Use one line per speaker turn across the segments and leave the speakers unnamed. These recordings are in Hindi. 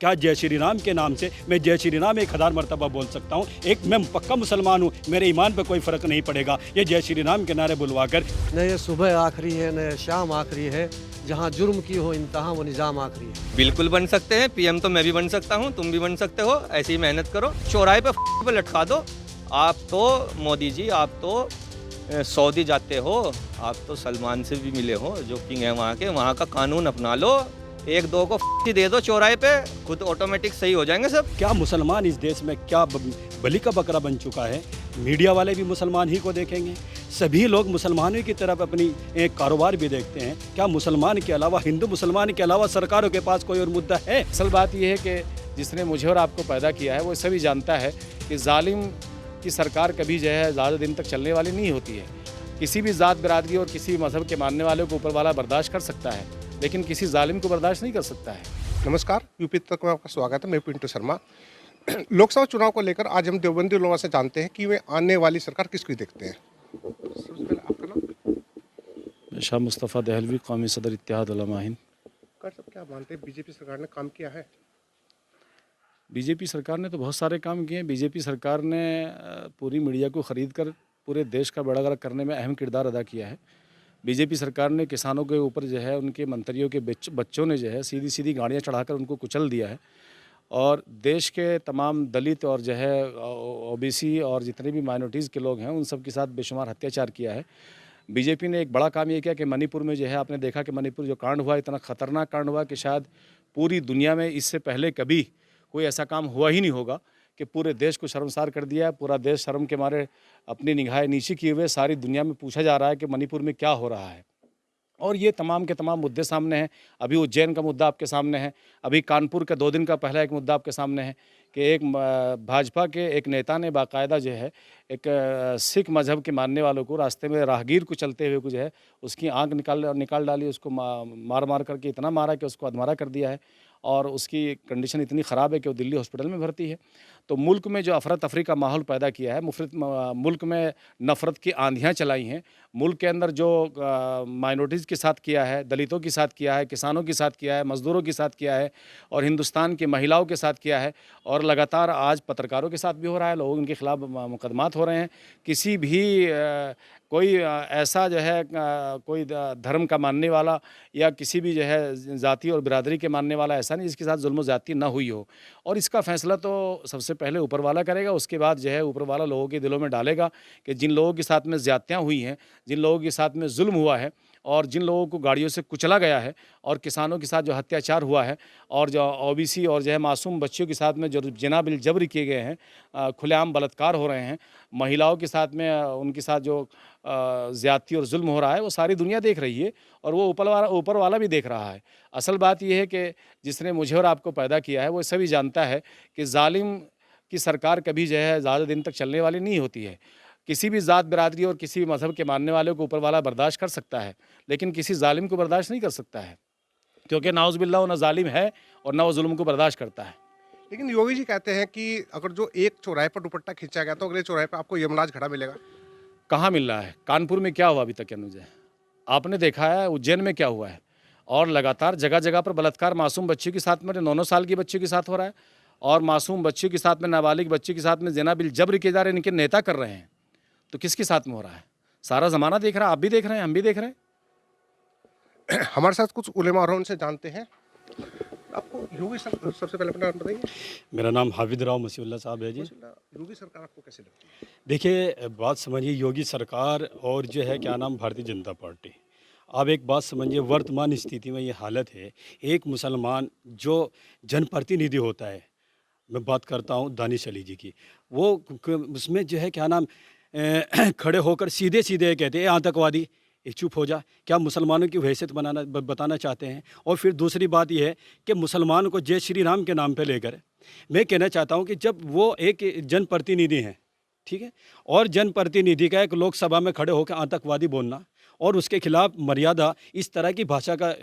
क्या जय श्री राम के नाम से मैं जय श्री राम 1000 मरतबा बोल सकता हूँ। एक मैं पक्का मुसलमान हूँ, मेरे ईमान पे कोई फ़र्क नहीं पड़ेगा। ये जय श्री राम के नारे बुलवा कर
न ये सुबह आखिरी है न ये शाम आखिरी है, जहाँ जुर्म की हो इंतहा वो निज़ाम आखिरी है।
बिल्कुल बन सकते हैं। पीएम तो मैं भी बन सकता हूँ, तुम भी बन सकते हो। ऐसी ही मेहनत करो, चौराहे पे लटका दो। आप तो मोदी जी, आप तो सऊदी जाते हो, आप तो सलमान से भी मिले हो, जो किंग है वहाँ के। वहाँ का कानून अपना लो, एक दो को दे दो चौराहे पे, खुद ऑटोमेटिक सही हो जाएंगे सब।
क्या मुसलमान इस देश में क्या बलि का बकरा बन चुका है। मीडिया वाले भी मुसलमान ही को देखेंगे, सभी लोग मुसलमानों की तरफ अपनी एक कारोबार भी देखते हैं। क्या मुसलमान के अलावा, हिंदू मुसलमान के अलावा सरकारों के पास कोई और मुद्दा है?
असल बात यह है कि जिसने मुझे और आपको पैदा किया है वो सभी जानता है कि जालिम की सरकार कभी जो है ज़्यादा दिन तक चलने वाली नहीं होती है। किसी भी ज़ात बिरादरी और किसी मज़हब के मानने वाले को ऊपर वाला बर्दाश्त कर सकता है, लेकिन किसी जालिम को बर्दाश्त नहीं कर सकता है।
नमस्कार, यूपी तक में आपका स्वागत है। मैं पिंटू शर्मा। लोकसभा चुनाव को लेकर आज हम देवबंदी लोगों से जानते हैं कि वे आने वाली सरकार किसकी देखते हैं। सबसे पहले आपका नाम?
शाह मुस्तफ़ा दहलवी, कौमी सदर इत्तेहाद उलमा हिंद।
सब क्या मानते हैं, बीजेपी सरकार ने काम किया है?
बीजेपी सरकार ने तो बहुत सारे काम किए हैं। बीजेपी सरकार ने पूरी मीडिया को ख़रीद कर पूरे देश का बेड़ागर्क करने में अहम किरदार अदा किया है। बीजेपी सरकार ने किसानों के ऊपर जो है उनके मंत्रियों के बच्चों ने जो है सीधी सीधी गाड़ियाँ चढ़ाकर उनको कुचल दिया है, और देश के तमाम दलित और जो है ओबीसी और जितने भी माइनॉरिटीज़ के लोग हैं उन सब के साथ बेशुमार अत्याचार किया है। बीजेपी ने एक बड़ा काम ये किया कि मणिपुर में जो है आपने देखा कि मणिपुर जो कांड हुआ, इतना ख़तरनाक कांड हुआ कि शायद पूरी दुनिया में इससे पहले कभी कोई ऐसा काम हुआ ही नहीं होगा कि पूरे देश को शर्मसार कर दिया है। पूरा देश शर्म के मारे अपनी निगाहें नीची किए हुए सारी दुनिया में पूछा जा रहा है कि मणिपुर में क्या हो रहा है। और ये तमाम के तमाम मुद्दे सामने हैं। अभी उज्जैन का मुद्दा आपके सामने है, अभी कानपुर का 2 दिन का पहला एक मुद्दा आपके सामने है कि एक भाजपा के एक नेता ने बाकायदा जो है एक सिख मज़हब के मानने वालों को रास्ते में राहगीर को चलते हुए को जो है उसकी आँख निकाल डाली, उसको मार करके इतना मारा कि उसको अधमरा कर दिया है, और उसकी कंडीशन इतनी ख़राब है कि वो दिल्ली हॉस्पिटल में भर्ती है। तो मुल्क में जो अफरा तफरी का माहौल पैदा किया है, मुल्क में नफ़रत की आंधियाँ चलाई हैं, मुल्क के अंदर जो माइनॉरिटीज़ के साथ किया है, दलितों के साथ किया है, किसानों के साथ किया है, मज़दूरों के साथ किया है, और हिंदुस्तान की महिलाओं के साथ किया है, और लगातार आज पत्रकारों के साथ भी हो रहा है। लोगों के ख़िलाफ़ मुकदमात हो रहे हैं। किसी भी कोई ऐसा जो है कोई धर्म का मानने वाला या किसी भी जो है जाति और बिरादरी के मानने वाला ऐसा नहीं जिसके साथ जुल्म ज़्यादती ना हुई हो। और इसका फ़ैसला तो सबसे पहले ऊपर वाला करेगा, उसके बाद जो है ऊपर वाला लोगों के दिलों में डालेगा कि जिन लोगों के साथ में ज़्यादतियाँ हुई हैं, जिन लोगों के साथ में जुल्म हुआ है, और जिन लोगों को गाड़ियों से कुचला गया है, और किसानों के साथ जो अत्याचार हुआ है, और जो ओबीसी और जो है मासूम बच्चियों के साथ में जो जिना बिल जबर किए गए हैं, खुलेआम बलात्कार हो रहे हैं, महिलाओं के साथ में उनके साथ जो ज़्यादती और जुल्म हो रहा है, वो सारी दुनिया देख रही है, और वो ऊपर वाला भी देख रहा है। असल बात यह है कि जिसने मुझे और आपको पैदा किया है वो सभी जानता है कि जालिम की सरकार कभी जो है ज़्यादा दिन तक चलने वाली नहीं होती है। किसी भी ज़ात बिरादरी और किसी भी मज़हब के मानने वाले को ऊपर वाला बर्दाश्त कर सकता है, लेकिन किसी जालिम को बर्दाश्त नहीं कर सकता है, क्योंकि नाउज़ुबिल्लाह वो ना जालिम है और ना वो जुल्म को बर्दाश्त करता है।
लेकिन योगी जी कहते हैं कि अगर जो एक चौराहे पर दुपट्टा खींचा गया तो अगले चौराहे पर आपको यमराज खड़ा मिलेगा।
कहाँ मिल रहा है? कानपुर में क्या हुआ अभी तक? अनुज आपने देखा है उज्जैन में क्या हुआ है, और लगातार जगह जगह पर बलात्कार मासूम बच्चियों के साथ में 9-9 साल की बच्चियों के साथ हो रहा है, और मासूम बच्चियों के साथ में नाबालिग बच्चियों के साथ में ज़िना बिल जब्र किए जा रहे हैं, इनके नेता कर रहे हैं। तो किसके साथ में हो रहा है? सारा ज़माना देख रहा है, आप भी देख रहे हैं, हम भी देख रहे हैं।
हमारे साथ कुछ उलेमा और उनसे जानते हैं। आपको योगी सबसे पहले अपना नाम बताइए।
मेरा नाम हाफिज राव मसीहुल्लाह साहब है जी।
योगी सरकार आपको कैसे लगती है?
देखिए, बात समझिए, योगी सरकार और जो है क्या नाम भारतीय जनता पार्टी, आप एक बात समझिए, वर्तमान स्थिति में ये हालत है, एक मुसलमान जो जनप्रतिनिधि होता है, मैं बात करता हूँ दानिश अली जी की, वो उसमें जो है क्या नाम खड़े होकर सीधे सीधे कहते हैं आतंकवादी, चुप हो जा। क्या मुसलमानों की हैसियत बताना चाहते हैं? और फिर दूसरी बात यह है कि मुसलमान को जय श्री राम के नाम पे लेकर मैं कहना चाहता हूँ कि जब वो एक जनप्रतिनिधि हैं, ठीक है, और जनप्रतिनिधि का एक लोकसभा में खड़े होकर आतंकवादी बोलना और उसके खिलाफ मर्यादा, इस तरह की भाषा का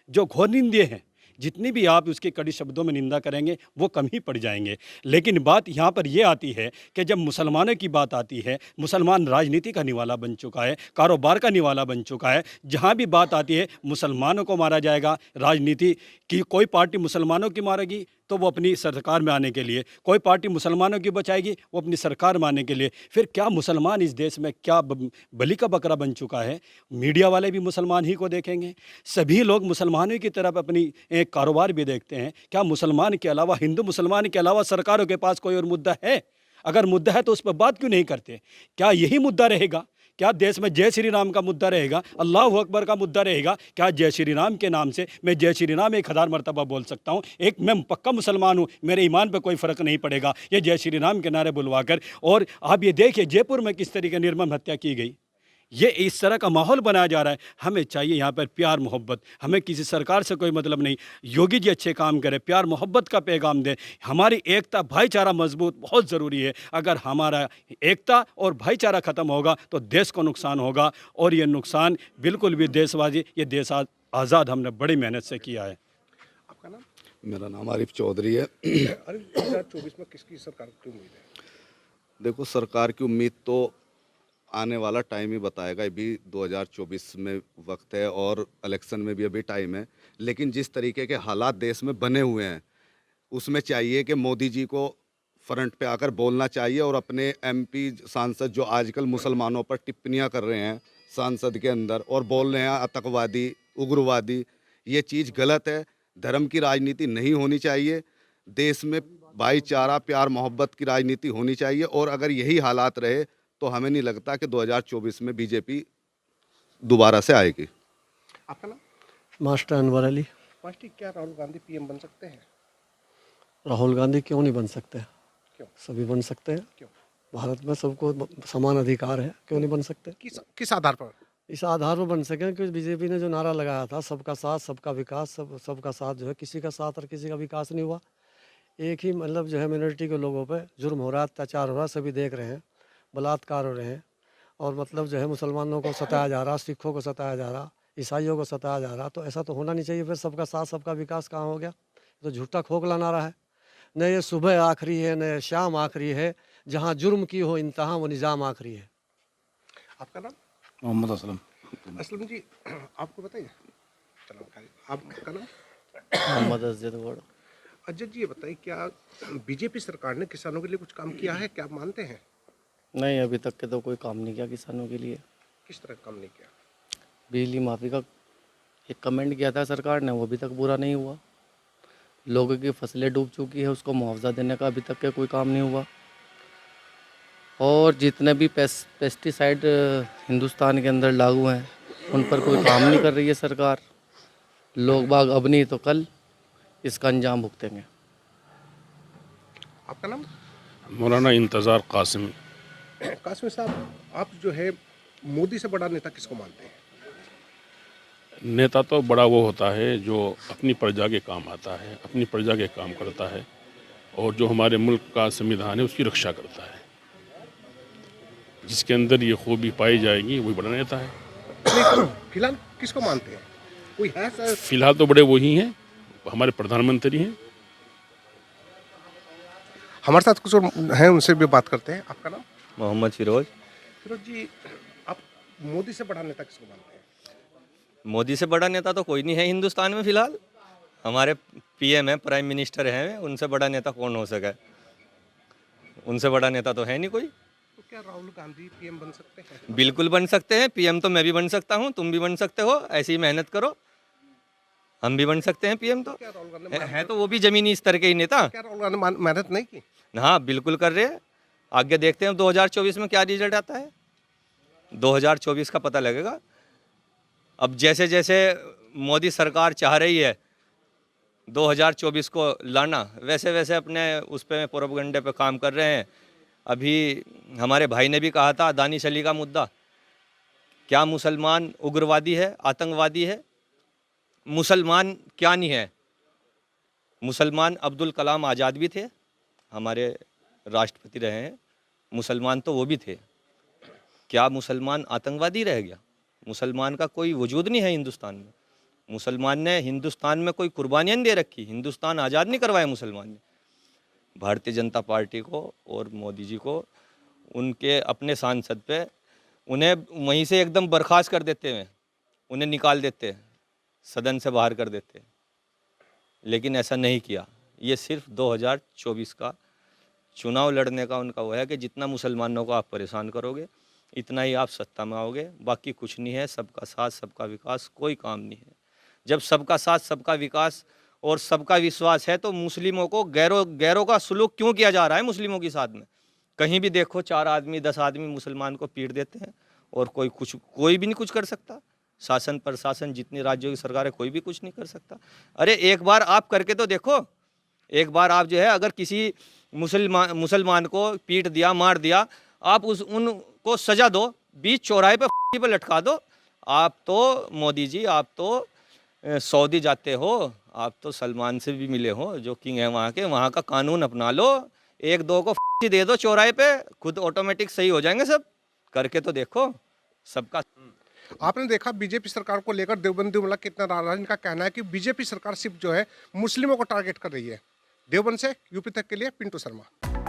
जो घोर निंदनीय है, जितनी भी आप उसके कड़ी शब्दों में निंदा करेंगे वो कम ही पड़ जाएंगे। लेकिन बात यहाँ पर ये आती है कि जब मुसलमानों की बात आती है, मुसलमान राजनीति का निवाला बन चुका है, कारोबार का निवाला बन चुका है। जहाँ भी बात आती है मुसलमानों को मारा जाएगा, राजनीति की कोई पार्टी मुसलमानों की मारेगी, तो वो अपनी सरकार में आने के लिए, कोई पार्टी मुसलमानों की बचाएगी वो अपनी सरकार में आने के लिए। फिर क्या मुसलमान इस देश में क्या बलि का बकरा बन चुका है? मीडिया वाले भी मुसलमान ही को देखेंगे, सभी लोग मुसलमानों की तरफ अपनी एक कारोबार भी देखते हैं। क्या मुसलमान के अलावा, हिंदू मुसलमान के अलावा सरकारों के पास कोई और मुद्दा है? अगर मुद्दा है तो उस पर बात क्यों नहीं करते? क्या यही मुद्दा रहेगा? क्या देश में जय श्री राम का मुद्दा रहेगा, अल्लाह अकबर का मुद्दा रहेगा? क्या जय श्री राम के नाम से मैं जय श्री राम 1000 मरतबा बोल सकता हूँ? एक मैं पक्का मुसलमान हूँ, मेरे ईमान पर कोई फ़र्क नहीं पड़ेगा ये जय श्री राम के नारे बुलवाकर। और आप ये देखिए जयपुर में किस तरीके निर्मम हत्या की गई, ये इस तरह का माहौल बनाया जा रहा है। हमें चाहिए यहाँ पर प्यार मोहब्बत, हमें किसी सरकार से कोई मतलब नहीं। योगी जी अच्छे काम करें, प्यार मोहब्बत का पैगाम दें, हमारी एकता भाईचारा मजबूत बहुत ज़रूरी है। अगर हमारा एकता और भाईचारा ख़त्म होगा तो देश को नुकसान होगा, और ये नुकसान बिल्कुल भी देशवासी, ये देश आज़ाद हमने बड़ी मेहनत से किया है।
आपका नाम?
मेरा नाम आरिफ चौधरी है।
अरे 2024 में किसकी सरकार की उम्मीद है?
देखो, सरकार की उम्मीद तो आने वाला टाइम ही बताएगा। अभी 2024 में वक्त है और इलेक्शन में भी अभी टाइम है, लेकिन जिस तरीके के हालात देश में बने हुए हैं उसमें चाहिए कि मोदी जी को फ्रंट पे आकर बोलना चाहिए, और अपने एमपी सांसद जो आजकल मुसलमानों पर टिप्पणियां कर रहे हैं सांसद के अंदर और बोल रहे हैं आतंकवादी, उग्रवादी, ये चीज़ गलत है। धर्म की राजनीति नहीं होनी चाहिए, देश में भाईचारा, प्यार मोहब्बत की राजनीति होनी चाहिए। और अगर यही हालात रहे तो हमें नहीं लगता कि 2024 में बीजेपी दोबारा से आएगी।
आपका नाम?
मास्टर अनवर अली।
पार्टी, क्या राहुल गांधी पीएम बन सकते हैं?
राहुल गांधी क्यों नहीं बन सकते?
क्यों?
सभी बन सकते हैं।
क्यों?
भारत में सबको समान अधिकार है, क्यों नहीं बन सकते?
किस आधार पर?
इस आधार पर बन सकें कि बीजेपी ने जो नारा लगाया था सबका साथ सबका विकास, सबका साथ जो है, किसी का साथ और किसी का विकास नहीं हुआ। एक ही मतलब जो है मिनोरिटी के लोगों पे जुर्म हो रहा है, अत्याचार हो रहा है, सभी देख रहे हैं, बलात्कार हो रहे हैं, और मतलब जो है मुसलमानों को सताया जा रहा, सिखों को सताया जा रहा, ईसाइयों को सताया जा रहा। तो ऐसा तो होना नहीं चाहिए। फिर सबका साथ सबका विकास कहाँ हो गया? तो झूठा खोखला नारा है। न ये सुबह आखिरी है, न शाम आखिरी है, जहाँ जुर्म की हो इंतहा वो निज़ाम आखिरी है।
आपका नाम?
मोहम्मद असलम।
असलम जी, आपको बताइए। चलो, आपका नाम?
मोहम्मद अजद गौड़।
अजय जी, ये बताइए, क्या बीजेपी सरकार ने किसानों के लिए कुछ काम किया है, क्या आप मानते हैं?
नहीं, अभी तक के तो कोई काम नहीं किया किसानों के लिए।
किस तरह का काम नहीं किया?
बिजली माफ़ी का एक कमेंट किया था सरकार ने, वो अभी तक पूरा नहीं हुआ। लोगों की फसलें डूब चुकी है, उसको मुआवजा देने का अभी तक के कोई काम नहीं हुआ। और जितने भी पेस्टिसाइड हिंदुस्तान के अंदर लागू हैं उन पर कोई काम नहीं कर रही है सरकार। लोग बाग अब नहीं तो कल इसका अंजाम भुगतेंगे।
आपका नाम?
मौलाना इंतज़ार कासिमी।
कासिम साहब, आप जो है मोदी से बड़ा नेता किसको मानते हैं?
नेता तो बड़ा वो होता है जो अपनी प्रजा के काम आता है, अपनी प्रजा के काम करता है, और जो हमारे मुल्क का संविधान है उसकी रक्षा करता है। जिसके अंदर ये खूबी पाई जाएगी वही बड़ा नेता है।
फिलहाल किसको मानते हैं? कोई है सर?
फिलहाल तो बड़े वही हैं, हमारे प्रधानमंत्री हैं।
हमारे साथ कुछ हैं, उनसे भी बात करते हैं। आपका नाम?
मोहम्मद फिरोज।
फिरोज जी, आप मोदी से बड़ा नेता किसको मानते हैं?
मोदी से बड़ा नेता तो कोई नहीं है हिंदुस्तान में फिलहाल। हमारे पीएम हैं, प्राइम मिनिस्टर हैं, उनसे बड़ा नेता कौन हो सका? उनसे बड़ा नेता तो है नहीं कोई।
तो क्या राहुल गांधी पीएम बन सकते हैं?
बिल्कुल बन सकते हैं। पीएम तो मैं भी बन सकता हूँ, तुम भी बन सकते हो, ऐसी ही मेहनत करो, हम भी बन सकते हैं पीएम। तो
क्या राहुल गांधी
है तो वो भी जमीनी स्तर के ही नेता।
क्या राहुल गांधी मेहनत नहीं की?
हाँ, बिल्कुल कर रहे हैं। आगे देखते हैं 2024 में क्या रिजल्ट आता है, 2024 का पता लगेगा। अब जैसे जैसे मोदी सरकार चाह रही है 2024 को लाना, वैसे वैसे अपने उस पे प्रोपगंडे पे काम कर रहे हैं। अभी हमारे भाई ने भी कहा था दानिश अली का मुद्दा, क्या मुसलमान उग्रवादी है, आतंकवादी है? मुसलमान क्या नहीं है? मुसलमान अब्दुल कलाम आज़ाद भी थे, हमारे राष्ट्रपति रहे हैं, मुसलमान तो वो भी थे। क्या मुसलमान आतंकवादी रह गया? मुसलमान का कोई वजूद नहीं है हिंदुस्तान में। मुसलमान ने हिंदुस्तान में कोई कुर्बानियाँ दे रखी, हिंदुस्तान आज़ाद नहीं करवाया मुसलमान ने। भारतीय जनता पार्टी को और मोदी जी को उनके अपने सांसद पे उन्हें वहीं से एकदम बर्खास्त कर देते हैं, उन्हें निकाल देते, सदन से बाहर कर देते, लेकिन ऐसा नहीं किया। ये सिर्फ 2024 का चुनाव लड़ने का उनका वो है कि जितना मुसलमानों को आप परेशान करोगे इतना ही आप सत्ता में आओगे, बाकी कुछ नहीं है। सबका साथ सबका विकास कोई काम नहीं है। जब सबका साथ सबका विकास और सबका विश्वास है तो मुस्लिमों को गैरों का सुलूक क्यों किया जा रहा है मुस्लिमों के साथ में? कहीं भी देखो 4 आदमी 10 आदमी मुसलमान को पीट देते हैं और कोई भी नहीं कुछ कर सकता। शासन प्रशासन जितनी राज्यों की सरकार है कोई भी कुछ नहीं कर सकता। अरे एक बार आप करके तो देखो, एक बार आप जो है अगर किसी मुसलमान को पीट दिया मार दिया, आप उनको सजा दो, बीच चौराहे पे लटका दो। आप तो मोदी जी आप तो सऊदी जाते हो, आप तो सलमान से भी मिले हो जो किंग है वहाँ के, वहाँ का कानून अपना लो, 1-2 को दे दो चौराहे पे, खुद ऑटोमेटिक सही हो जाएंगे सब। करके तो देखो सबका।
आपने देखा बीजेपी सरकार को लेकर देवबंदी हमला कितना नाराज। इनका कहना है कि बीजेपी सरकार सिर्फ जो है मुस्लिमों को टारगेट कर रही है। देवबंद से यूपी तक के लिए पिंटू शर्मा।